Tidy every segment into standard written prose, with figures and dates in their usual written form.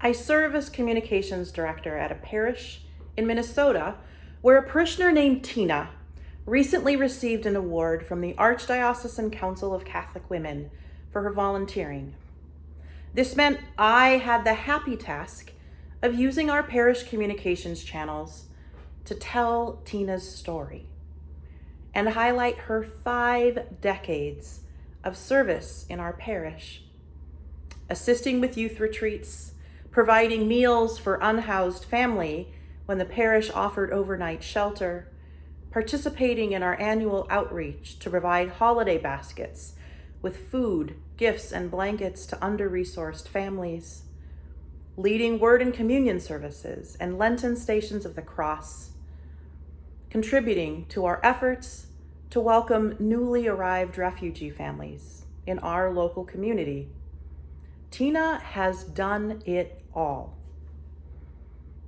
I serve as communications director at a parish in Minnesota where a parishioner named Tina recently received an award from the Archdiocesan Council of Catholic Women for her volunteering. This meant I had the happy task of using our parish communications channels to tell Tina's story and highlight her 5 decades of service in our parish, assisting with youth retreats, providing meals for unhoused family when the parish offered overnight shelter, participating in our annual outreach to provide holiday baskets with food, gifts, and blankets to under-resourced families, leading Word and Communion services and Lenten Stations of the Cross, contributing to our efforts to welcome newly arrived refugee families in our local community. Tina has done it all.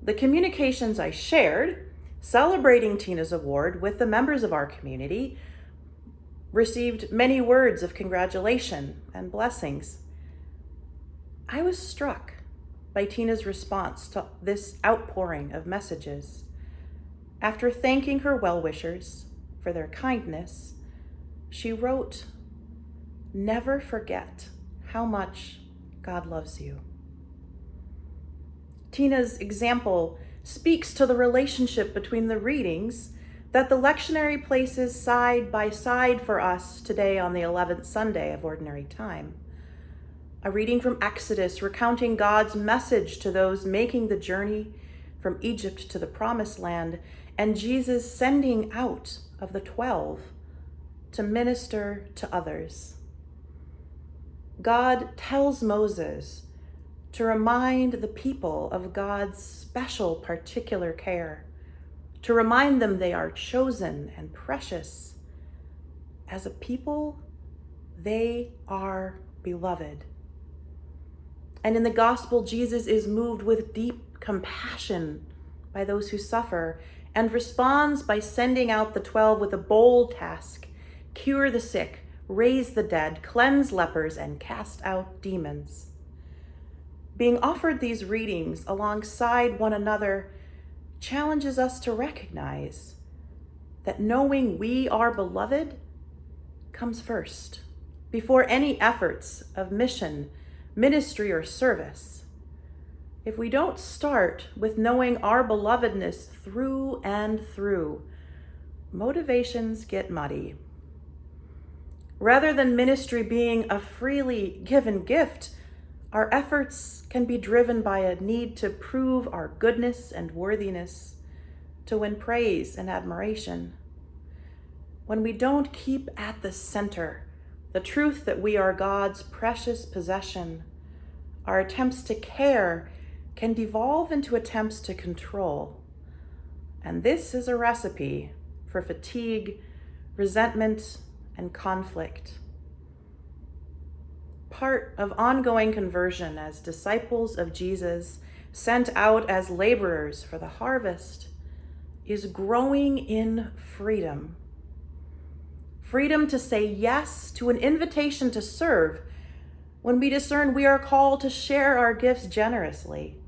The communications I shared, celebrating Tina's award with the members of our community, received many words of congratulation and blessings. I was struck by Tina's response to this outpouring of messages. After thanking her well-wishers for their kindness, she wrote, "Never forget how much God loves you." Tina's example speaks to the relationship between the readings that the lectionary places side by side for us today on the 11th Sunday of Ordinary Time. A reading from Exodus recounting God's message to those making the journey from Egypt to the Promised Land, and Jesus sending out of the 12 to minister to others. God tells Moses to remind the people of God's special particular care, to remind them they are chosen and precious. As a people, they are beloved. And in the gospel, Jesus is moved with deep compassion by those who suffer and responds by sending out the 12 with a bold task: cure the sick, raise the dead, cleanse lepers, and cast out demons. Being offered these readings alongside one another challenges us to recognize that knowing we are beloved comes first, before any efforts of mission, ministry, or service. If we don't start with knowing our belovedness through and through, motivations get muddy. Rather than ministry being a freely given gift, our efforts can be driven by a need to prove our goodness and worthiness, to win praise and admiration. When we don't keep at the center the truth that we are God's precious possession, our attempts to care can devolve into attempts to control. And this is a recipe for fatigue, resentment, and conflict. Part of ongoing conversion as disciples of Jesus, sent out as laborers for the harvest, is growing in freedom. Freedom to say yes to an invitation to serve when we discern we are called to share our gifts generously.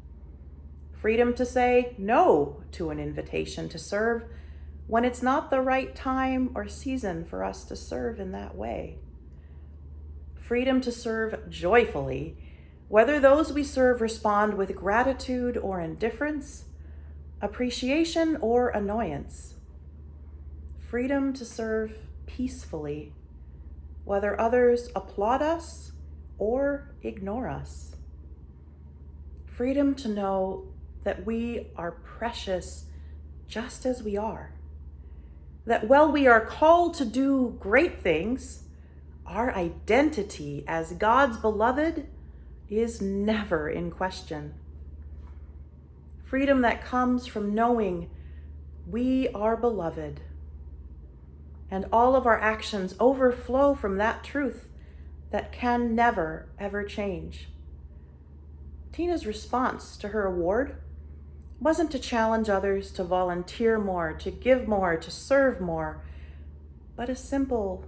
Freedom to say no to an invitation to serve when it's not the right time or season for us to serve in that way. Freedom to serve joyfully, whether those we serve respond with gratitude or indifference, appreciation or annoyance. Freedom to serve peacefully, whether others applaud us or ignore us. Freedom to know that we are precious just as we are. That while we are called to do great things, our identity as God's beloved is never in question. Freedom that comes from knowing we are beloved, and all of our actions overflow from that truth that can never, ever change. Tina's response to her award wasn't to challenge others to volunteer more, to give more, to serve more, but a simple,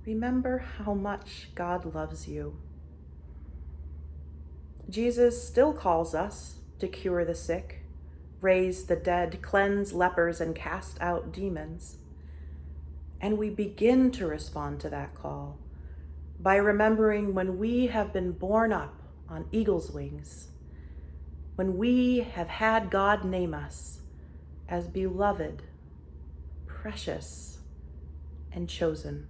remember how much God loves you. Jesus still calls us to cure the sick, raise the dead, cleanse lepers, and cast out demons. And we begin to respond to that call by remembering when we have been borne up on eagle's wings, when we have had God name us as beloved, precious, and chosen.